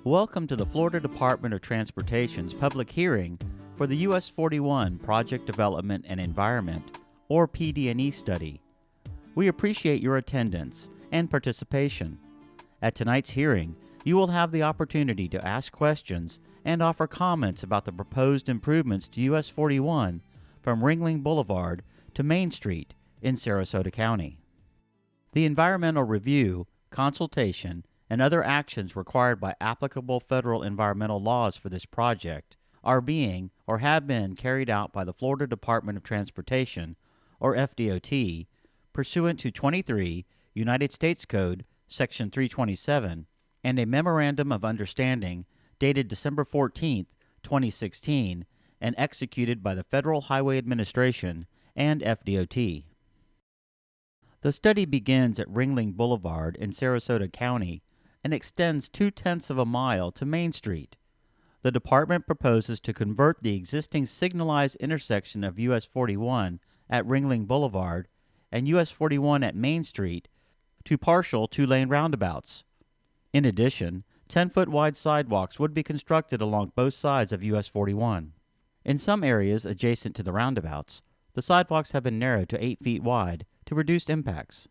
Welcome to the Florida Department of Transportation's public hearing for the US 41 Project Development and Environment, or PD&E study. We appreciate your attendance and participation. At tonight's hearing, you will have the opportunity to ask questions and offer comments about the proposed improvements to US 41 from Ringling Boulevard to Main Street in Sarasota County. The environmental review, consultation, and other actions required by applicable federal environmental laws for this project are being or have been carried out by the Florida Department of Transportation, or FDOT, pursuant to 23 United States Code Section 327 and a Memorandum of Understanding dated December 14, 2016, and executed by the Federal Highway Administration and FDOT. The study begins at Ringling Boulevard in Sarasota County and extends 0.2 of a mile to Main Street. The department proposes to convert the existing signalized intersection of US 41 at Ringling Boulevard and US 41 at Main Street to partial two-lane roundabouts. In addition, 10-foot wide sidewalks would be constructed along both sides of US 41. In some areas adjacent to the roundabouts, the sidewalks have been narrowed to 8 feet wide to reduce impacts.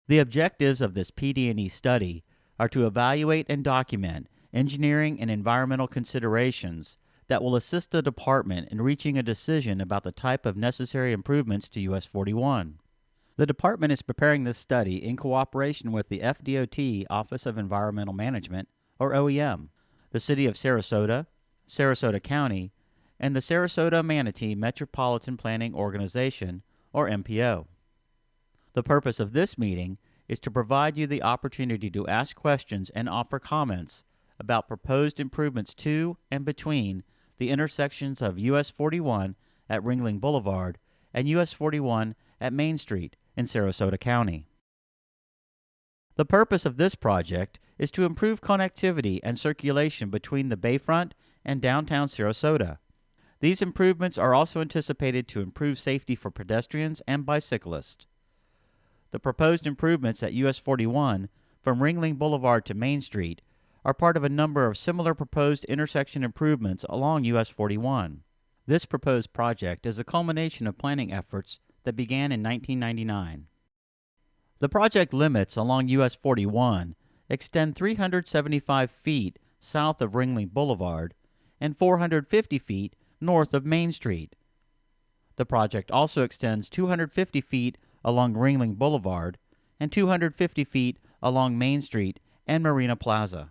The objectives of this PD&E study are to evaluate and document engineering and environmental considerations that will assist the department in reaching a decision about the type of necessary improvements to US 41. The department is preparing this study in cooperation with the FDOT Office of Environmental Management, or OEM, the City of Sarasota, Sarasota County, and the Sarasota-Manatee Metropolitan Planning Organization, or MPO. The purpose of this meeting is to provide you the opportunity to ask questions and offer comments about proposed improvements to and between the intersections of US 41 at Ringling Boulevard and US 41 at Main Street in Sarasota County. The purpose of this project is to improve connectivity and circulation between the Bayfront and downtown Sarasota. These improvements are also anticipated to improve safety for pedestrians and bicyclists. The proposed improvements at US 41 from Ringling Boulevard to Main Street are part of a number of similar proposed intersection improvements along US 41. This proposed project is a culmination of planning efforts that began in 1999. The project limits along US 41 extend 375 feet south of Ringling Boulevard and 450 feet north of Main Street. The project also extends 250 feet along Ringling Boulevard and 250 feet along Main Street and Marina Plaza.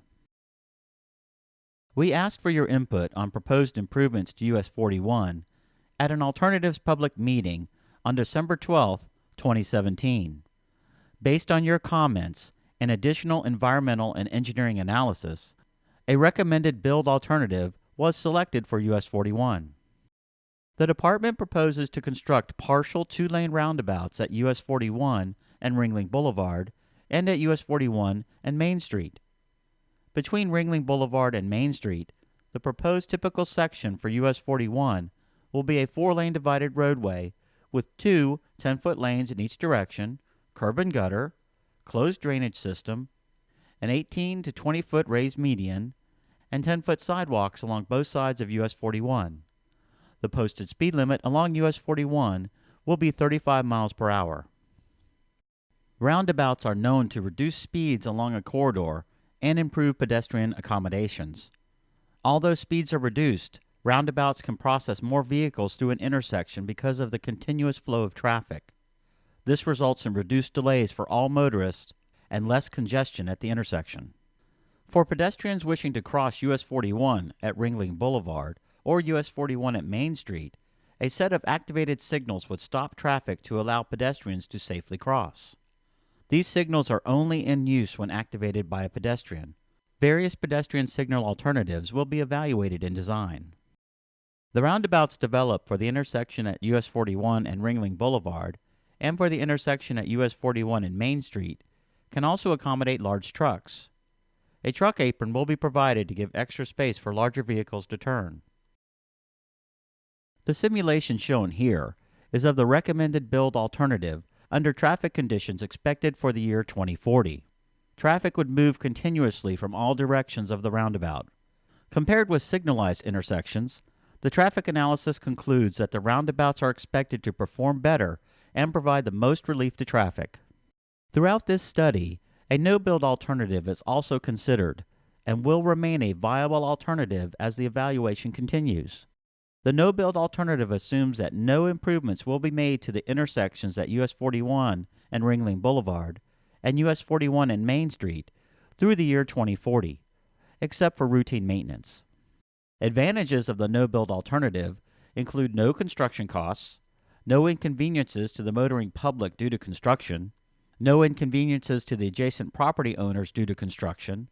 We asked for your input on proposed improvements to US 41 at an alternatives public meeting on December 12, 2017. Based on your comments and additional environmental and engineering analysis, a recommended build alternative was selected for US 41. The department proposes to construct partial two-lane roundabouts at US 41 and Ringling Boulevard and at US 41 and Main Street. Between Ringling Boulevard and Main Street, the proposed typical section for US 41 will be a 4-lane divided roadway with two 10-foot lanes in each direction, curb and gutter, closed drainage system, an 18 to 20-foot raised median, and 10-foot sidewalks along both sides of US 41. The posted speed limit along US 41 will be 35 miles per hour. Roundabouts are known to reduce speeds along a corridor and improve pedestrian accommodations. Although speeds are reduced, roundabouts can process more vehicles through an intersection because of the continuous flow of traffic. This results in reduced delays for all motorists and less congestion at the intersection. For pedestrians wishing to cross US 41 at Ringling Boulevard or US 41 at Main Street, a set of activated signals would stop traffic to allow pedestrians to safely cross. These signals are only in use when activated by a pedestrian. Various pedestrian signal alternatives will be evaluated in design. The roundabouts developed for the intersection at US 41 and Ringling Boulevard and for the intersection at US 41 and Main Street can also accommodate large trucks. A truck apron will be provided to give extra space for larger vehicles to turn. The simulation shown here is of the recommended build alternative under traffic conditions expected for the year 2040. traffic would move continuously from all directions of the roundabout. Compared with signalized intersections, the traffic analysis concludes that the roundabouts are expected to perform better and provide the most relief to traffic. Throughout this study, a no-build alternative is also considered and will remain a viable alternative as the evaluation continues. The no-build alternative assumes that no improvements will be made to the intersections at US 41 and Ringling Boulevard and US 41 and Main Street through the year 2040, except for routine maintenance. Advantages of the no-build alternative include no construction costs, no inconveniences to the motoring public due to construction, no inconveniences to the adjacent property owners due to construction,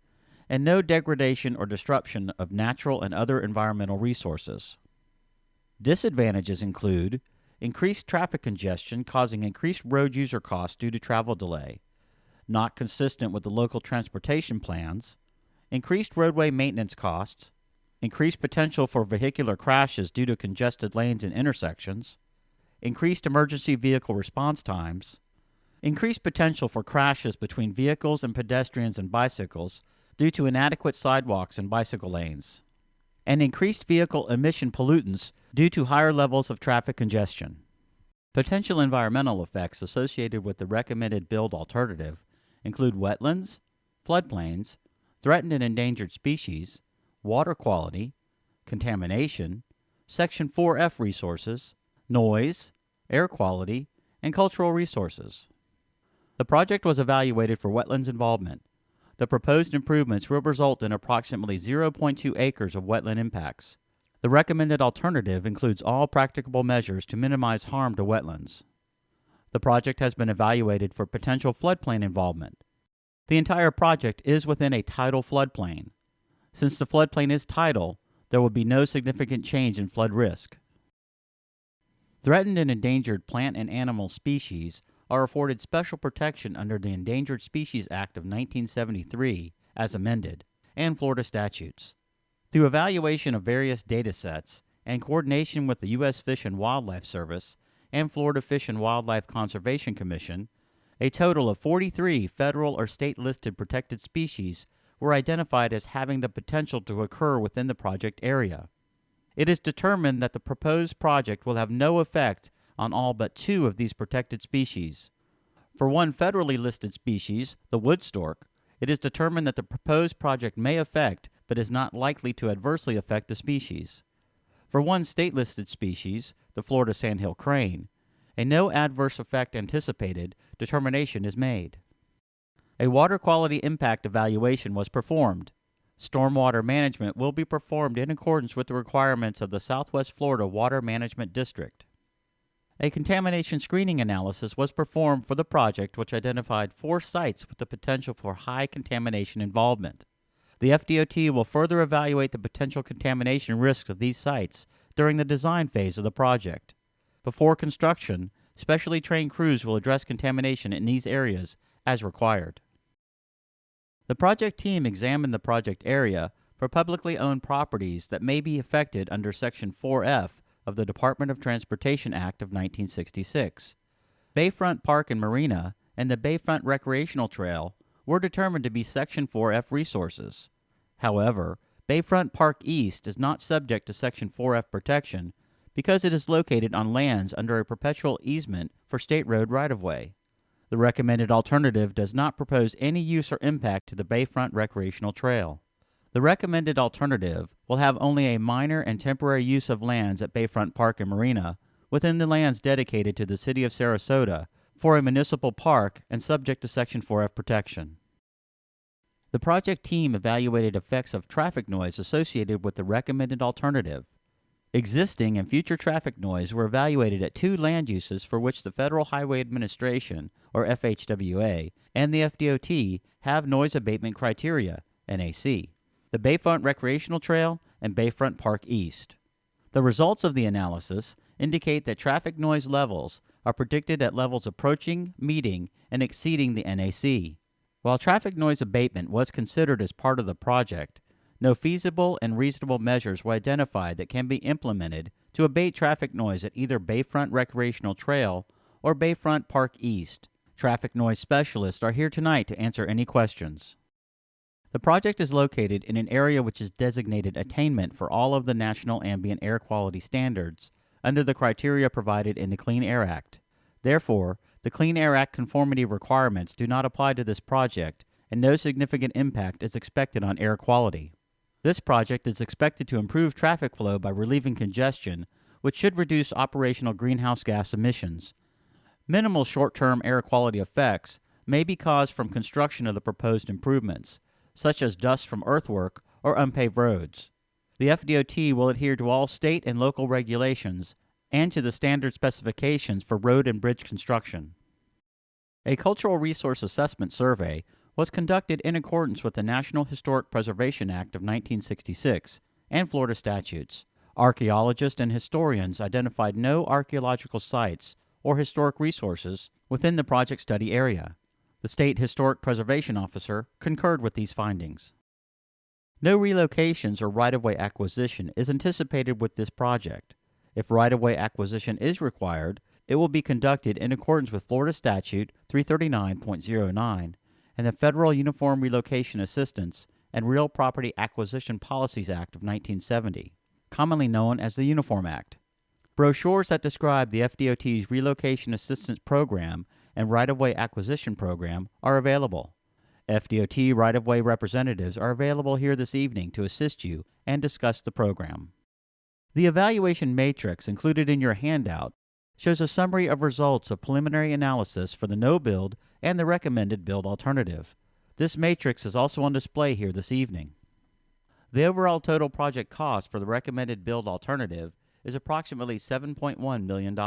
and no degradation or disruption of natural and other environmental resources. Disadvantages include increased traffic congestion causing increased road user costs due to travel delay, not consistent with the local transportation plans, increased roadway maintenance costs, increased potential for vehicular crashes due to congested lanes and intersections, increased emergency vehicle response times, increased potential for crashes between vehicles and pedestrians and bicycles due to inadequate sidewalks and bicycle lanes, and increased vehicle emission pollutants due to higher levels of traffic congestion. Potential environmental effects associated with the recommended build alternative include wetlands, floodplains, threatened and endangered species, water quality, contamination, Section 4F resources, noise, air quality, and cultural resources. The project was evaluated for wetlands involvement. The proposed improvements will result in approximately 0.2 acres of wetland impacts. The recommended alternative includes all practicable measures to minimize harm to wetlands. The project has been evaluated for potential floodplain involvement. The entire project is within a tidal floodplain. Since the floodplain is tidal, there will be no significant change in flood risk. Threatened and endangered plant and animal species are afforded special protection under the Endangered Species Act of 1973, as amended, and Florida statutes. Through evaluation of various data sets and coordination with the U.S. Fish and Wildlife Service and Florida Fish and Wildlife Conservation Commission, a total of 43 federal or state-listed protected species were identified as having the potential to occur within the project area. It is determined that the proposed project will have no effect on all but 2 of these protected species. For one federally listed species, the wood stork, it is determined that the proposed project may affect but is not likely to adversely affect the species. For one state-listed species, the Florida sandhill crane, a no adverse effect anticipated determination is made. A water quality impact evaluation was performed. Stormwater management will be performed in accordance with the requirements of the Southwest Florida Water Management District. A contamination screening analysis was performed for the project, which identified 4 sites with the potential for high contamination involvement. The FDOT will further evaluate the potential contamination risks of these sites during the design phase of the project. Before construction, specially trained crews will address contamination in these areas as required. The project team examined the project area for publicly owned properties that may be affected under Section 4F of the Department of Transportation Act of 1966. Bayfront Park and Marina and the Bayfront Recreational Trail were determined to be Section 4F resources. However, Bayfront Park East is not subject to Section 4F protection because it is located on lands under a perpetual easement for state road right-of-way. The recommended alternative does not propose any use or impact to the Bayfront Recreational Trail. The recommended alternative will have only a minor and temporary use of lands at Bayfront Park and Marina within the lands dedicated to the City of Sarasota for a municipal park and subject to Section 4F protection. The project team evaluated effects of traffic noise associated with the recommended alternative. Existing and future traffic noise were evaluated at 2 land uses for which the Federal Highway Administration, or FHWA, and the FDOT have noise abatement criteria, NAC, the Bayfront Recreational Trail and Bayfront Park East. The results of the analysis indicate that traffic noise levels are predicted at levels approaching, meeting, and exceeding the NAC. While traffic noise abatement was considered as part of the project, no feasible and reasonable measures were identified that can be implemented to abate traffic noise at either Bayfront Recreational Trail or Bayfront Park East Traffic noise specialists are here tonight to answer any questions. The project is located in an area which is designated attainment for all of the national ambient air quality standards under the criteria provided in the Clean Air Act. Therefore, the Clean Air Act conformity requirements do not apply to this project, and no significant impact is expected on air quality. This project is expected to improve traffic flow by relieving congestion, which should reduce operational greenhouse gas emissions. Minimal short-term air quality effects may be caused from construction of the proposed improvements, such as dust from earthwork or unpaved roads. The FDOT will adhere to all state and local regulations and to the standard specifications for road and bridge construction. A cultural resource assessment survey was conducted in accordance with the National Historic Preservation Act of 1966 and Florida statutes. Archaeologists and historians identified no archaeological sites or historic resources within the project study area. The State Historic Preservation Officer concurred with these findings. No relocations or right-of-way acquisition is anticipated with this project. If right-of-way acquisition is required, it will be conducted in accordance with Florida Statute 339.09 and the Federal Uniform Relocation Assistance and Real Property Acquisition Policies Act of 1970, commonly known as the Uniform Act. Brochures that describe the FDOT's Relocation Assistance Program and Right-of-Way Acquisition Program are available. FDOT right-of-way representatives are available here this evening to assist you and discuss the program. The evaluation matrix included in your handout shows a summary of results of preliminary analysis for the no-build and the recommended build alternative. This matrix is also on display here this evening. The overall total project cost for the recommended build alternative is approximately $7.1 million.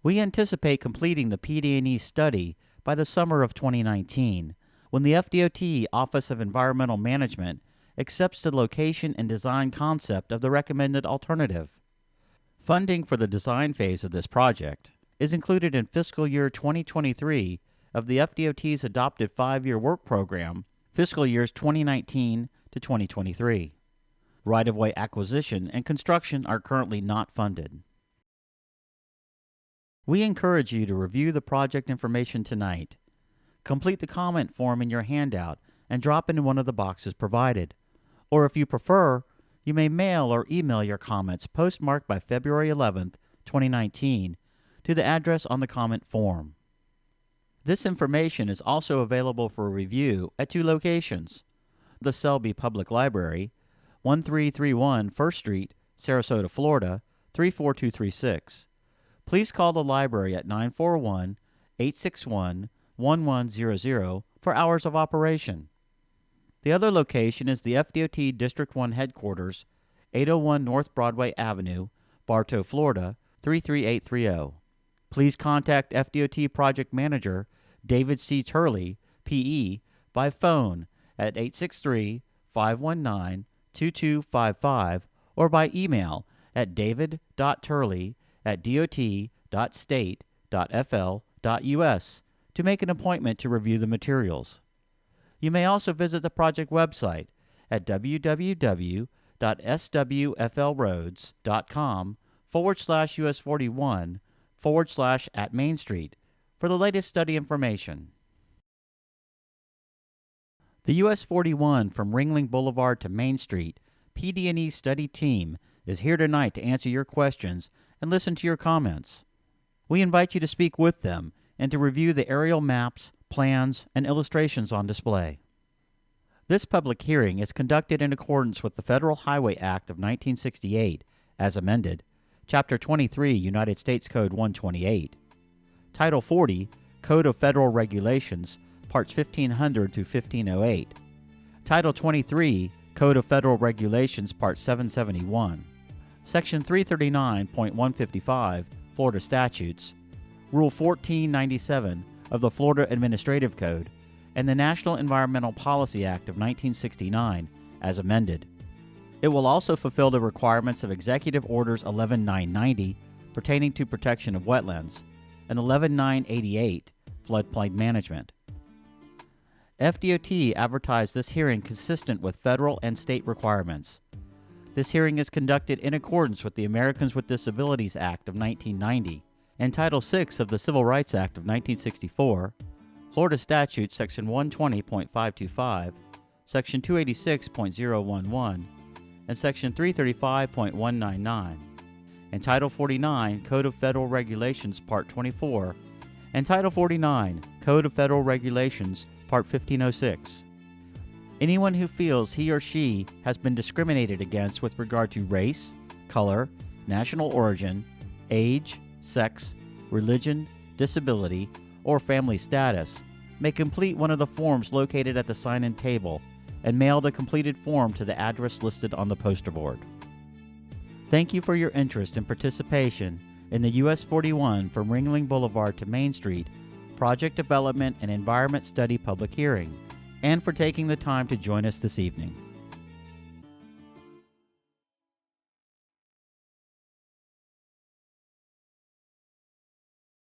We anticipate completing the PD&E study by the summer of 2019, when the FDOT Office of Environmental Management accepts the location and design concept of the recommended alternative. Funding for the design phase of this project is included in fiscal year 2023 of the FDOT's adopted 5-year work program, fiscal years 2019 to 2023. Right-of-way acquisition and construction are currently not funded. We encourage you to review the project information tonight. Complete the comment form in your handout and drop it in one of the boxes provided. Or if you prefer, you may mail or email your comments postmarked by February 11th, 2019 to the address on the comment form. This information is also available for review at 2 locations: the Selby Public Library, 1331 First Street, Sarasota, Florida, 34236. Please call the library at 941-861-1100 for hours of operation. The other location is the FDOT District 1 Headquarters, 801 North Broadway Avenue, Bartow, Florida, 33830. Please contact FDOT Project Manager David C. Turley, P.E., by phone at 863-519-2255 or by email at david.turley@dot.state.fl.us to make an appointment to review the materials. You may also visit the project website at www.swflroads.com/US41/@Main Street for the latest study information. The US 41 from Ringling Boulevard to Main Street PD&E study team is here tonight to answer your questions and listen to your comments. We invite you to speak with them and to review the aerial maps, plans, and illustrations on display. This public hearing is conducted in accordance with the Federal Highway Act of 1968, as amended, Chapter 23, United States Code 128, Title 40, Code of Federal Regulations, Parts 1500 to 1508, Title 23, Code of Federal Regulations, Part 771, Section 339.155, Florida Statutes, Rule 1497 of the Florida Administrative Code, and the National Environmental Policy Act of 1969, as amended. It will also fulfill the requirements of Executive Orders 11990 pertaining to protection of wetlands and 11988 floodplain management. FDOT advertised this hearing consistent with federal and state requirements. This hearing is conducted in accordance with the Americans with Disabilities Act of 1990 and Title VI of the Civil Rights Act of 1964, Florida Statute Section 120.525, Section 286.011, and Section 335.199, and Title 49 Code of Federal Regulations Part 24, and Title 49 Code of Federal Regulations Part 1506. Anyone who feels he or she has been discriminated against with regard to race, color, national origin, age, sex, religion, disability, or family status may complete one of the forms located at the sign-in table and mail the completed form to the address listed on the poster board. Thank you for your interest and participation in the US 41 from Ringling Boulevard to Main Street Project Development and Environment Study public hearing, and for taking the time to join us this evening.